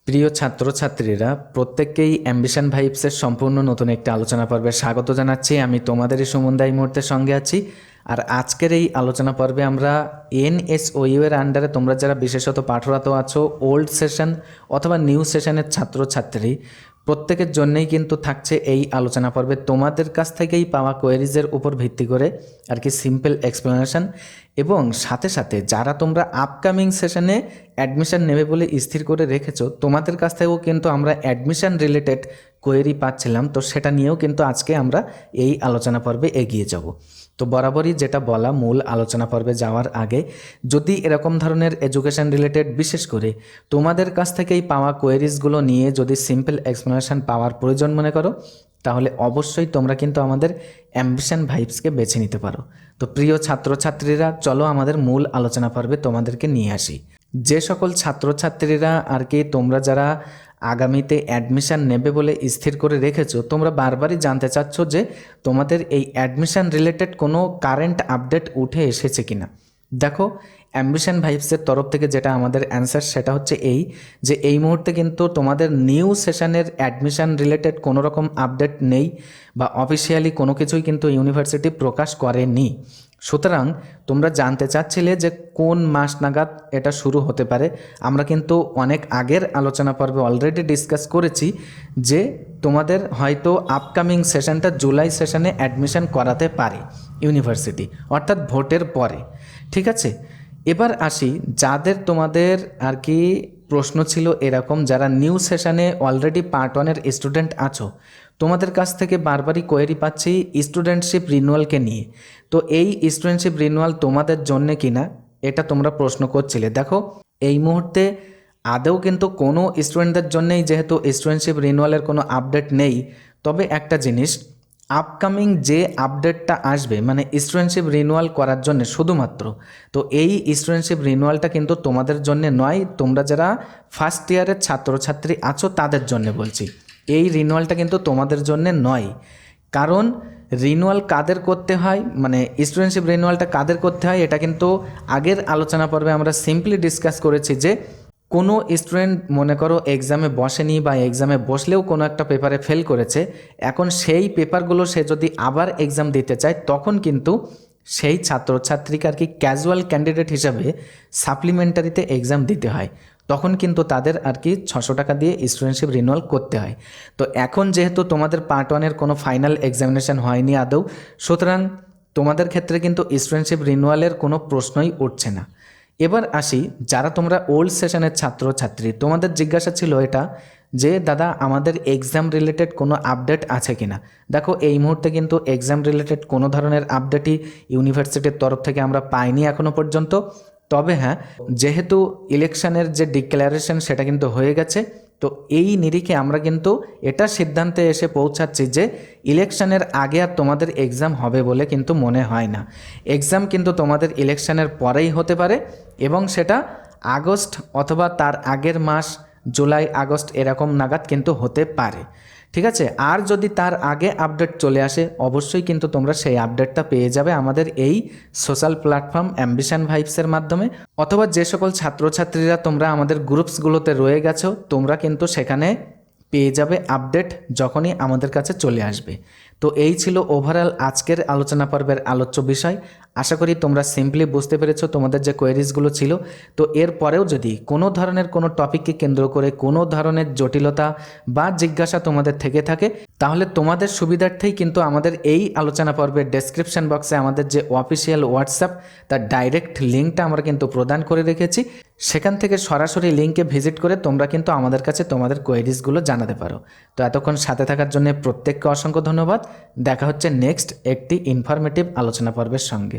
প্রিয় ছাত্রছাত্রীরা, প্রত্যেককেই অ্যাম্বিশন ভাইবসের সম্পূর্ণ নতুন একটি আলোচনা পর্বে স্বাগত জানাচ্ছি। আমি তোমাদেরই সুমন দা এই মুহূর্তে সঙ্গে আছি। আর আজকের এই আলোচনা পর্বে আমরা এনএসওইউ এর আন্ডারে তোমরা যারা বিশেষত পাঠরত আছো, ওল্ড সেশন অথবা নিউ সেশনের ছাত্রছাত্রী, প্রত্যেকের জন্যই কিন্তু থাকছে এই আলোচনা পর্বে তোমাদের কাছ থেকেই পাওয়া কোয়েরিজের উপর ভিত্তি করে আর কি সিম্পল এক্সপ্লেনেশন, এবং সাথে সাথে যারা তোমরা আপকামিং সেশনে অ্যাডমিশন নেবে বলে স্থির করে রেখেছো, তোমাদের কাছ থেকেও কিন্তু আমরা অ্যাডমিশন রিলেটেড কোয়েরি পাচ্ছিলাম। তো সেটা নিয়েও কিন্তু আজকে আমরা এই আলোচনা পর্বে এগিয়ে যাব। তো বরাবরই যেটা বলা, মূল আলোচনা পর্বে যাওয়ার আগে যদি এরকম ধরনের এডুকেশন রিলেটেড বিশেষ করে তোমাদের কাছ থেকেই পাওয়া কোয়েরিজগুলো নিয়ে যদি সিম্পল এক্সপ্লেনেশন পাওয়ার প্রয়োজন মনে করো, তাহলে অবশ্যই তোমরা কিন্তু আমাদের অ্যাম্বিশন ভাইবসকে বেছে নিতে পারো। তো প্রিয় ছাত্রছাত্রীরা, চলো আমাদের মূল আলোচনা পর্বে তোমাদেরকে নিয়ে আসি। যে সকল ছাত্রছাত্রীরা আর কি তোমরা যারা আগামীতে অ্যাডমিশান নেবে বলে স্থির করে রেখেছো, তোমরা বারবারই জানতে চাচ্ছ যে তোমাদের এই অ্যাডমিশান রিলেটেড কোনো কারেন্ট আপডেট উঠে এসেছে কিনা। দেখো, অ্যাম্বিশন ভাইবসের তরফ থেকে যেটা আমাদের অ্যান্সার সেটা হচ্ছে এই যে এই মুহূর্তে কিন্তু তোমাদের নিউ সেশনের অ্যাডমিশান রিলেটেড কোনো রকম আপডেট নেই, বা অফিসিয়ালি কোনো কিছুই কিন্তু ইউনিভার্সিটি প্রকাশ করেনি। সুতরাং তোমরা জানতে চাচ্ছিলে যে কোন মাস নাগাদ এটা শুরু হতে পারে। আমরা কিন্তু অনেক আগের আলোচনা পর্বে অলরেডি ডিসকাস করেছি যে তোমাদের হয়তো আপকামিং সেশনটা জুলাই সেশনে অ্যাডমিশন করাতে পারে ইউনিভার্সিটি, অর্থাৎ ভোটের পরে। ঠিক আছে, এবার আসি যাদের তোমাদের আর কি প্রশ্ন ছিল এরকম, যারা নিউ সেশনে অলরেডি পার্ট ওয়ানের স্টুডেন্ট আছো, তোমাদের কাছ থেকে বারবারই কোয়েরি পাচ্ছি স্টুডেন্টশিপ রিনুয়ালকে নিয়ে। তো এই স্টুডেন্টশিপ রিনুয়াল তোমাদের জন্য কিনা এটা তোমরা প্রশ্ন করছিলে। দেখো, এই মুহূর্তে আদৌ কিন্তু কোনো স্টুডেন্টদের জন্যই যেহেতু স্টুডেন্টশিপ রিনুয়ালের কোনো আপডেট নেই, তবে একটা জিনিস, আপকামিং যে আপডেটটা আসবে মানে স্টুডেন্টশিপ রিনুয়াল করার জন্য শুধুমাত্র, তো এই স্টুডেন্টশিপ রিনুয়ালটা কিন্তু তোমাদের জন্য নয়, তোমরা যারা ফার্স্ট ইয়ারের ছাত্রছাত্রী আছো তাদের জন্য বলছি। এই রিনুয়ালটা কিন্তু তোমাদের জন্য নয়, কারণ রিনুয়াল কাদের করতে হয়, মানে স্টুডেন্টশিপ রিনুয়ালটা কাদের করতে হয় এটা কিন্তু আগের আলোচনা পর্বে আমরা সিম্পলি ডিসকাস করেছি যে কোনো স্টুডেন্ট মনে করো এক্সামে বসেনি বা এক্সামে বসলেও কোনো একটা পেপারে ফেল করেছে, এখন সেই পেপারগুলো সে যদি আবার এক্সাম দিতে চায়, তখন কিন্তু সেই ছাত্রছাত্রীকে আর কি ক্যাজুয়াল ক্যান্ডিডেট হিসাবে সাপ্লিমেন্টারিতে এক্সাম দিতে হয়। তখন কিন্তু তাদের আর কি 600 টাকা দিয়ে স্টুডেন্টশিপ রিনুয়াল করতে হয়। তো এখন যেহেতু তোমাদের পার্ট ওয়ানের কোনো ফাইনাল এক্সামিনেশন হয়নি আদৌ, সুতরাং তোমাদের ক্ষেত্রে কিন্তু স্টুডেন্টশিপ রিনুয়ালের কোনো প্রশ্নই উঠছে না। এবার আসি যারা তোমরা ওল্ড সেশনের ছাত্রছাত্রী, তোমাদের জিজ্ঞাসা ছিল এটা যে দাদা আমাদের এক্সাম রিলেটেড কোনো আপডেট আছে কিনা। দেখো, এই মুহূর্তে কিন্তু এক্সাম রিলেটেড কোনো ধরনের আপডেটই ইউনিভার্সিটির তরফ থেকে আমরা পাইনি এখনো পর্যন্ত। তবে হ্যাঁ, যেহেতু ইলেকশনের যে ডিক্লারেশন সেটা কিন্তু হয়ে গেছে, তো এই নিরিখে আমরা কিন্তু এটা সিদ্ধান্তে এসে পৌঁছাচ্ছি যে ইলেকশনের আগে আর তোমাদের এক্সাম হবে বলে কিন্তু মনে হয় না। এক্সাম কিন্তু তোমাদের ইলেকশনের পরেই হতে পারে, এবং সেটা আগস্ট অথবা তার আগের মাস, জুলাই আগস্ট এরকম নাগাদ কিন্তু হতে পারে। ঠিক আছে, আর যদি তার আগে আপডেট চলে আসে, অবশ্যই কিন্তু তোমরা সেই আপডেটটা পেয়ে যাবে আমাদের এই সোশ্যাল প্ল্যাটফর্ম অ্যাম্বিশন ভাইবসের মাধ্যমে, অথবা যে সকল ছাত্রছাত্রীরা তোমরা আমাদের গ্রুপসগুলোতে রয়ে গেছো, তোমরা কিন্তু সেখানে পেয়ে যাবে আপডেট যখনই আমাদের কাছে চলে আসবে। তো এই ছিল ওভারঅল আজকের আলোচনা পর্বের আলোচ্য বিষয়। আশা করি তোমরা সিম্পলি বুঝতে পেরেছো তোমাদের যে কোয়েরিজগুলো ছিল। তো এর পরেও যদি কোনো ধরনের কোনো টপিককে কেন্দ্র করে কোনো ধরনের জটিলতা বা জিজ্ঞাসা তোমাদের থেকে থাকে, তাহলে তোমাদের সুবিধার্থেই কিন্তু আমাদের এই আলোচনা পর্বের ডেসক্রিপশন বক্সে আমাদের যে অফিসিয়াল হোয়াটসঅ্যাপ, তার ডাইরেক্ট লিঙ্কটা আমরা কিন্তু প্রদান করে রেখেছি। সেখান থেকে সরাসরি লিঙ্কে ভিজিট করে তোমরা কিন্তু আমাদের কাছে তোমাদের কোয়েরিজগুলো জানাতে পারো। তো এতক্ষণ সাথে থাকার জন্য প্রত্যেককে অসংখ্য ধন্যবাদ। দেখা হচ্ছে নেক্সট একটি ইনফরমেটিভ আলোচনা পর্বের সঙ্গে।